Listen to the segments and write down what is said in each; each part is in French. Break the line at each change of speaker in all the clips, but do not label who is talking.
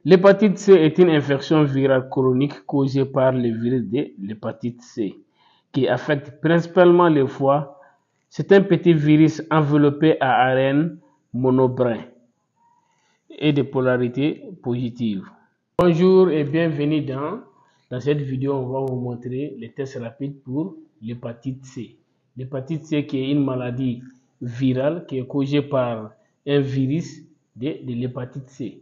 L'hépatite C est une infection virale chronique causée par le virus de l'hépatite C qui affecte principalement le foie. C'est un petit virus enveloppé à ARN monobrin et de polarité positive. Bonjour et bienvenue dans cette vidéo. On va vous montrer les tests rapides pour l'hépatite C. L'hépatite C qui est une maladie virale qui est causée par un virus de l'hépatite C.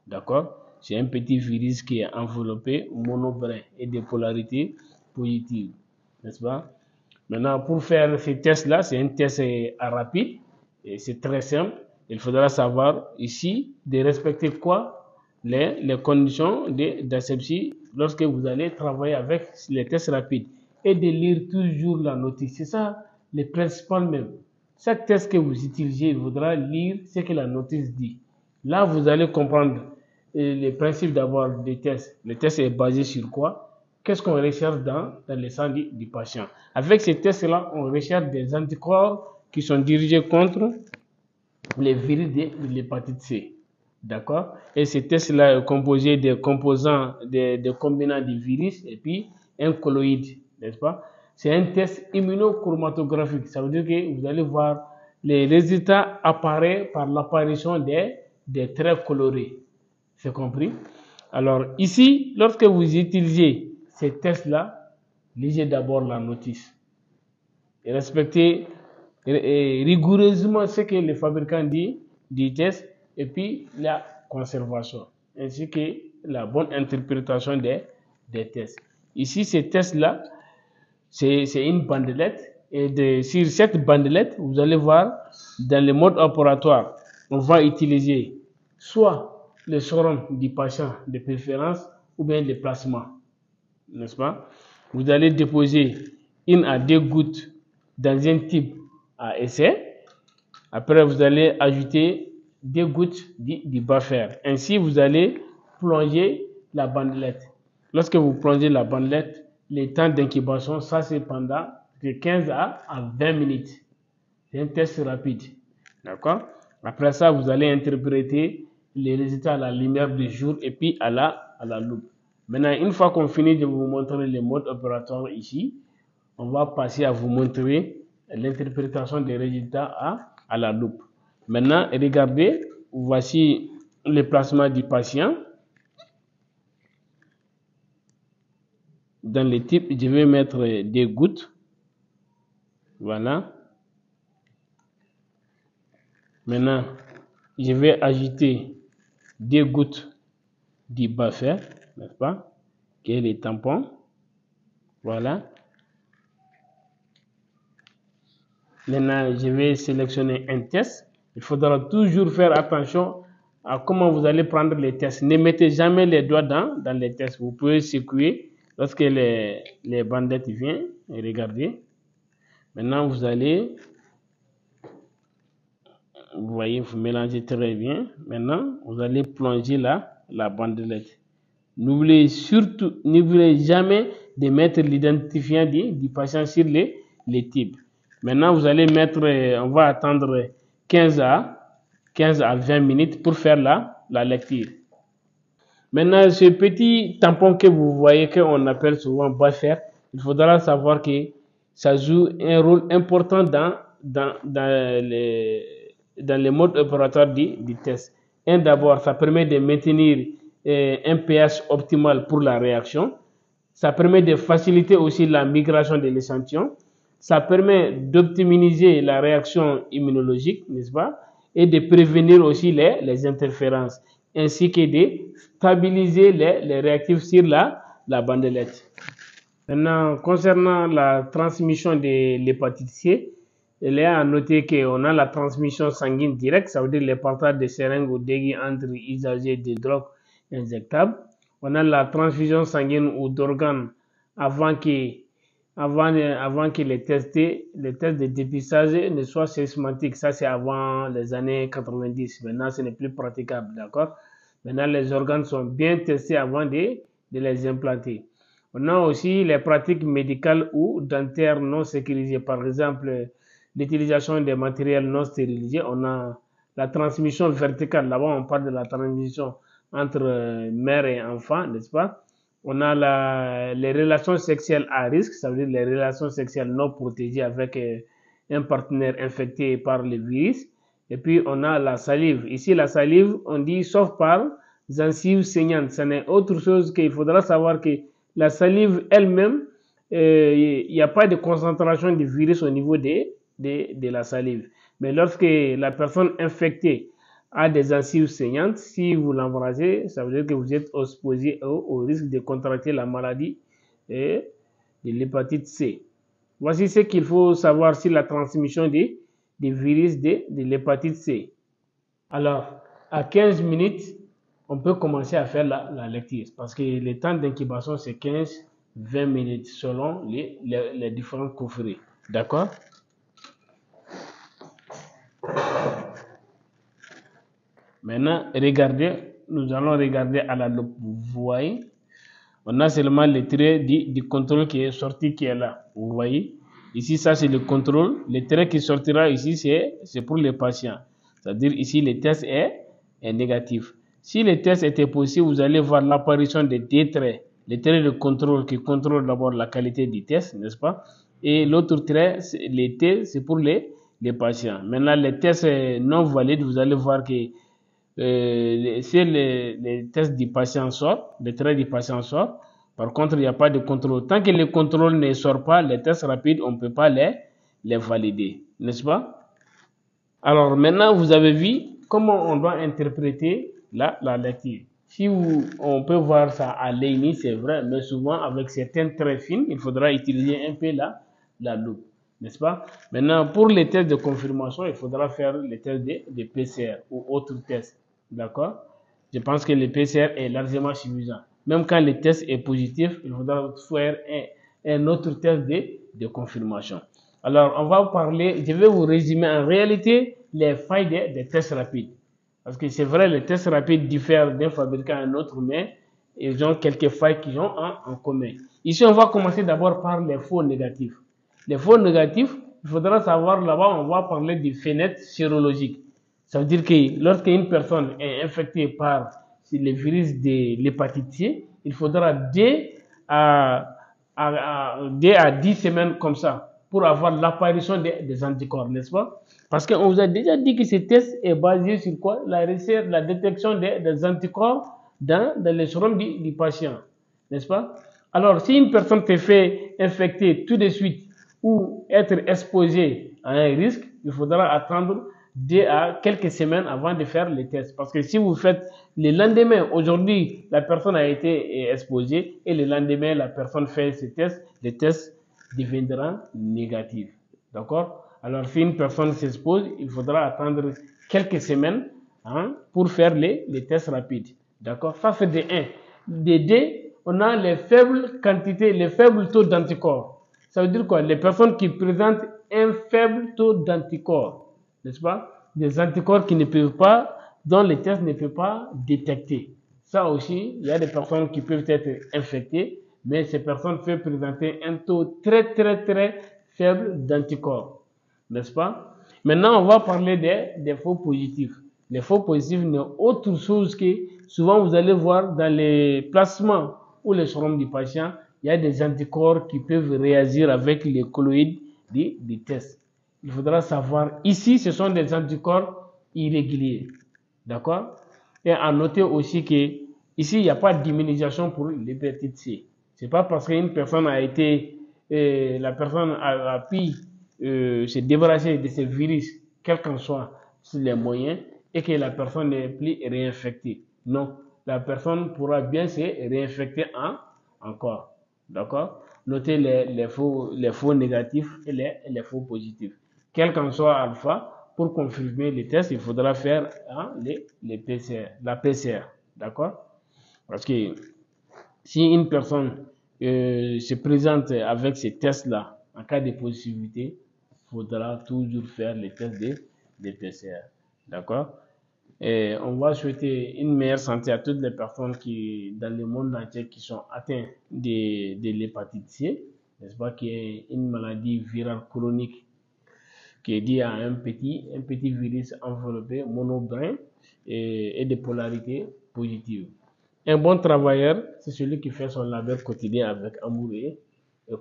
D'accord? C'est un petit virus qui est enveloppé monobrin et de polarité positive. N'est-ce pas? Maintenant, pour faire ces tests-là, c'est un test rapide et c'est très simple. Il faudra savoir ici de respecter quoi? Les conditions d'asepsie lorsque vous allez travailler avec les tests rapides et de lire toujours la notice. C'est ça le principal même. Chaque test que vous utilisez, il faudra lire ce que la notice dit. Là, vous allez comprendre le principe d'abord des tests. Le test est basé sur quoi? Qu'est-ce qu'on recherche dans le sang du patient? Avec ces tests-là, on recherche des anticorps qui sont dirigés contre les virus de l'hépatite C. D'accord? Et ces tests-là sont composés des composants, des combinants du virus et puis un colloïde, n'est-ce pas? C'est un test immunochromatographique. Ça veut dire que vous allez voir les résultats apparaître par l'apparition des traits colorés. C'est compris? Alors ici, lorsque vous utilisez ces tests-là, lisez d'abord la notice et respectez rigoureusement ce que le fabricant dit du test et puis la conservation ainsi que la bonne interprétation des tests. Ici, ces tests-là, c'est une bandelette et sur cette bandelette, vous allez voir dans le mode opératoire, on va utiliser soit le sérum du patient de préférence ou bien le plasma, n'est-ce pas? Vous allez déposer 1 à 2 gouttes dans un tube à essai. Après, vous allez ajouter 2 gouttes du buffer. Ainsi, vous allez plonger la bandelette. Lorsque vous plongez la bandelette, le temps d'incubation, ça c'est pendant de 15 à 20 minutes. C'est un test rapide. D'accord? Après ça, vous allez interpréter les résultats à la lumière du jour et puis à la loupe. Maintenant, une fois qu'on finit de vous montrer le mode opératoire ici, on va passer à vous montrer l'interprétation des résultats à la loupe. Maintenant, regardez, voici le plasma du patient. Dans le type, je vais mettre des gouttes. Voilà. Maintenant, je vais ajouter 2 gouttes du buffer, n'est-ce pas, qui est les tampons. Voilà. Maintenant, je vais sélectionner un test. Il faudra toujours faire attention à comment vous allez prendre les tests. Ne mettez jamais les doigts dans les tests. Vous pouvez secouer lorsque les bandettes viennent. Et regardez. Maintenant, vous allez, vous voyez, vous mélangez très bien. Maintenant, vous allez plonger la bandelette. N'oubliez jamais de mettre l'identifiant du patient sur les types. Maintenant, vous allez mettre, on va attendre 15 à 20 minutes pour faire la lecture. Maintenant, ce petit tampon que vous voyez, qu'on appelle souvent buffer, il faudra savoir que ça joue un rôle important dans le mode opératoire du test. D'abord, ça permet de maintenir un pH optimal pour la réaction. Ça permet de faciliter aussi la migration de l'échantillon. Ça permet d'optimiser la réaction immunologique, n'est-ce pas? Et de prévenir aussi les interférences, ainsi que de stabiliser les réactifs sur la bandelette. Maintenant, concernant la transmission de l'hépatite C, il est à noter qu'on a la transmission sanguine directe, ça veut dire le partage de seringues ou d'aiguilles entre usagers de drogues injectables. On a la transfusion sanguine ou d'organes avant que les tests de dépistage ne soient systématiques. Ça, c'est avant les années 90. Maintenant, ce n'est plus praticable, d'accord? Maintenant, les organes sont bien testés avant de les implanter. On a aussi les pratiques médicales ou dentaires non sécurisées. Par exemple, l'utilisation des matériels non stérilisés. On a la transmission verticale. Là-bas, on parle de la transmission entre mère et enfant, n'est-ce pas? On a les relations sexuelles à risque, ça veut dire les relations sexuelles non protégées avec un partenaire infecté par le virus. Et puis, on a la salive. Ici, la salive, on dit sauf par gencives saignantes. Ce n'est autre chose qu'il faudra savoir que la salive elle-même, il n'y a pas de concentration du virus au niveau de la salive. Mais lorsque la personne infectée a des gencives saignantes, si vous l'embrassez, ça veut dire que vous êtes exposé au risque de contracter la maladie de l'hépatite C. Voici ce qu'il faut savoir sur la transmission des virus de l'hépatite C. Alors, à 15 minutes, on peut commencer à faire la lecture parce que le temps d'incubation, c'est 15-20 minutes selon les différentes confrères. D'accord? Maintenant, regardez, nous allons regarder à la loupe. Vous voyez, on a seulement le trait du contrôle qui est sorti, qui est là. Vous voyez, ici, ça c'est le contrôle. Le trait qui sortira ici, c'est pour les patients. C'est-à-dire ici, le test est négatif. Si le test était possible, vous allez voir l'apparition de deux traits. Le trait de contrôle qui contrôle d'abord la qualité du test, n'est-ce pas? Et l'autre trait, les T, c'est pour les patients. Maintenant, les tests non valides, vous allez voir que si les tests du patient sortent, les traits du patient sortent, par contre, il n'y a pas de contrôle. Tant que le contrôle ne sort pas, les tests rapides, on ne peut pas les valider, n'est-ce pas? Alors maintenant, vous avez vu comment on doit interpréter la lecture. Si on peut voir ça à l'œil nu, c'est vrai, mais souvent avec certains traits fines, il faudra utiliser un peu la loupe, n'est-ce pas? Maintenant, pour les tests de confirmation, il faudra faire les tests de PCR ou autres tests, d'accord? Je pense que le PCR est largement suffisant. Même quand le test est positif, il faudra faire un autre test de confirmation. Alors, on va parler, je vais vous résumer en réalité les failles des tests rapides. Parce que c'est vrai, les tests rapides diffèrent d'un fabricant à un autre, mais ils ont quelques failles qu'ils ont en commun. Ici, on va commencer d'abord par les faux négatifs. Les faux négatifs, il faudra savoir là-bas, on va parler des fenêtres sérologiques. Ça veut dire que lorsqu'une personne est infectée par le virus de l'hépatite C, il faudra 2 à 10 semaines comme ça pour avoir l'apparition des anticorps, n'est-ce pas? Parce qu'on vous a déjà dit que ce test est basé sur quoi? La recherche, la détection des anticorps dans le sérum du patient, n'est-ce pas? Alors, si une personne se fait infecter tout de suite ou être exposée à un risque, il faudra attendre 2 à quelques semaines avant de faire les tests. Parce que si vous faites le lendemain, aujourd'hui, la personne a été exposée et le lendemain, la personne fait ce test, les tests deviendront négatifs. D'accord? Alors, si une personne s'expose, il faudra attendre quelques semaines pour faire les tests rapides. D'accord? Ça, c'est de 1. De 2, on a les faibles quantités, les faibles taux d'anticorps. Ça veut dire quoi? Les personnes qui présentent un faible taux d'anticorps, n'est-ce pas? Des anticorps qui ne peuvent pas, dont les tests ne peuvent pas détecter. Ça aussi, il y a des personnes qui peuvent être infectées, mais ces personnes peuvent présenter un taux très, très, très faible d'anticorps, n'est-ce pas? Maintenant, on va parler des faux positifs. Les faux positifs n'est autre chose que, souvent vous allez voir dans les placements ou les sérums du patient, il y a des anticorps qui peuvent réagir avec les colloïdes du test. Il faudra savoir, ici, ce sont des anticorps irréguliers. D'accord? Et à noter aussi que ici, il n'y a pas d'immunisation pour l'hépatite C. Ce n'est pas parce qu'une personne a été, la personne a pu se débarrasser de ce virus, quel qu'en soit les moyens, et que la personne n'est plus réinfectée. Non, la personne pourra bien se réinfecter encore. D'accord? Notez les faux négatifs et les faux positifs. Quel qu'en soit alpha, pour confirmer les tests, il faudra faire les PCR, la PCR. D'accord? Parce que si une personne se présente avec ces tests-là, en cas de positivité, il faudra toujours faire les tests de PCR. D'accord? Et on va souhaiter une meilleure santé à toutes les personnes qui, dans le monde entier, qui sont atteintes de l'hépatite C, n'est-ce pas, qui est une maladie virale chronique qui est liée à un petit virus enveloppé monobrin et de polarité positive. Un bon travailleur, c'est celui qui fait son labeur quotidien avec amour et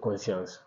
conscience.